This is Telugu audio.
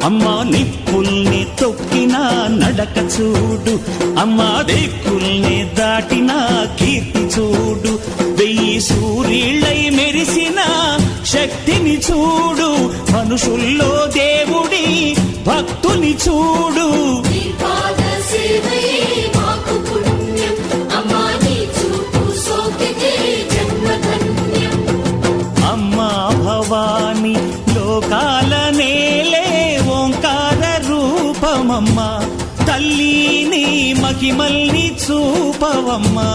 అమ్మా నిప్పుల్ని తొక్కిన నడక చూడు, అమ్మా దిక్కుల్ని దాటిన కీర్తి చూడు, 1000 సూర్యులై మెరిసిన శక్తిని చూడు, మనుషుల్లో దేవుడి భక్తుని చూడు. అమ్మా భవాని లోకాల నేలే ఓంకార రూపమమ్మా, తల్లి నీ మహిమల్ని చూపవమ్మా.